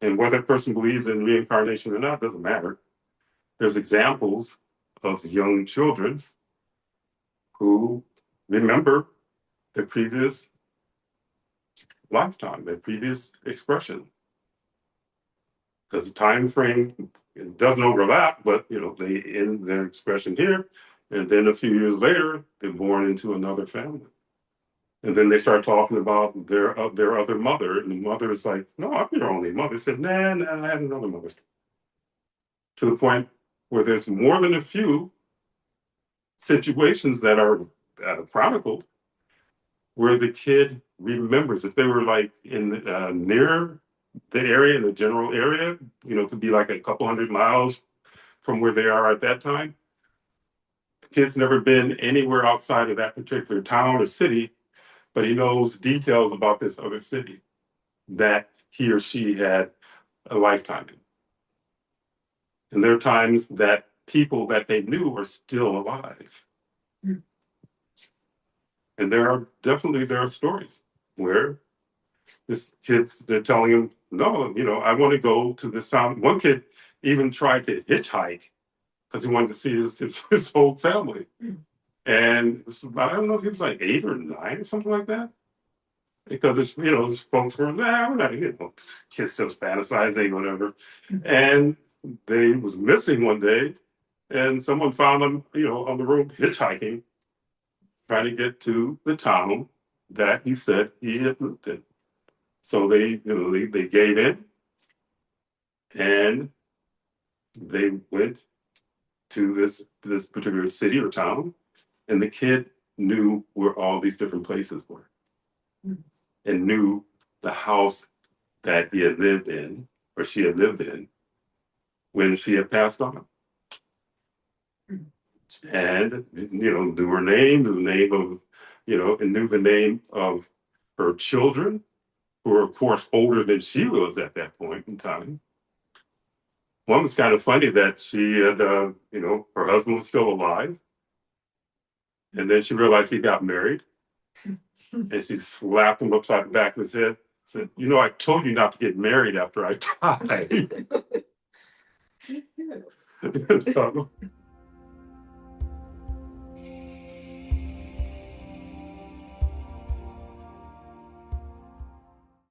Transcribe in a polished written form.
And whether a person believes in reincarnation or not doesn't matter. There's examples of young children who remember their previous lifetime, their previous expression. Because the time frame, it doesn't overlap, but they end their expression here, and then a few years later, they're born into another family. And then they start talking about their other mother, and the mother is like, "No, I'm your only mother." Said, "Nah, I had another mother." To the point where there's more than a few situations that are chronicled where the kid remembers if they were like in near the area, in the general area, could be like a couple hundred miles from where they are at that time. The kid's never been anywhere outside of that particular town or city, but he knows details about this other city that he or she had a lifetime in. And there are times that people that they knew are still alive. Mm. And there are stories where they're telling him, "No, I want to go to this town." One kid even tried to hitchhike because he wanted to see his whole family. And I don't know if he was like 8 or 9 or something like that. Because his folks were, "Nah, we're not, kids just fantasizing, whatever." And they was missing one day, and someone found him, on the road hitchhiking, trying to get to the town that he said he had lived in. So they gave in, and they went to this particular city or town, and the kid knew where all these different places were, and knew the house that he had lived in or she had lived in when she had passed on. And knew her name, knew the name of, and knew the name of her children, who were of course older than she was at that point in time. One was kind of funny that she had, her husband was still alive. And then she realized he got married. And she slapped him upside the back of his head. Said, "I told you not to get married after I died."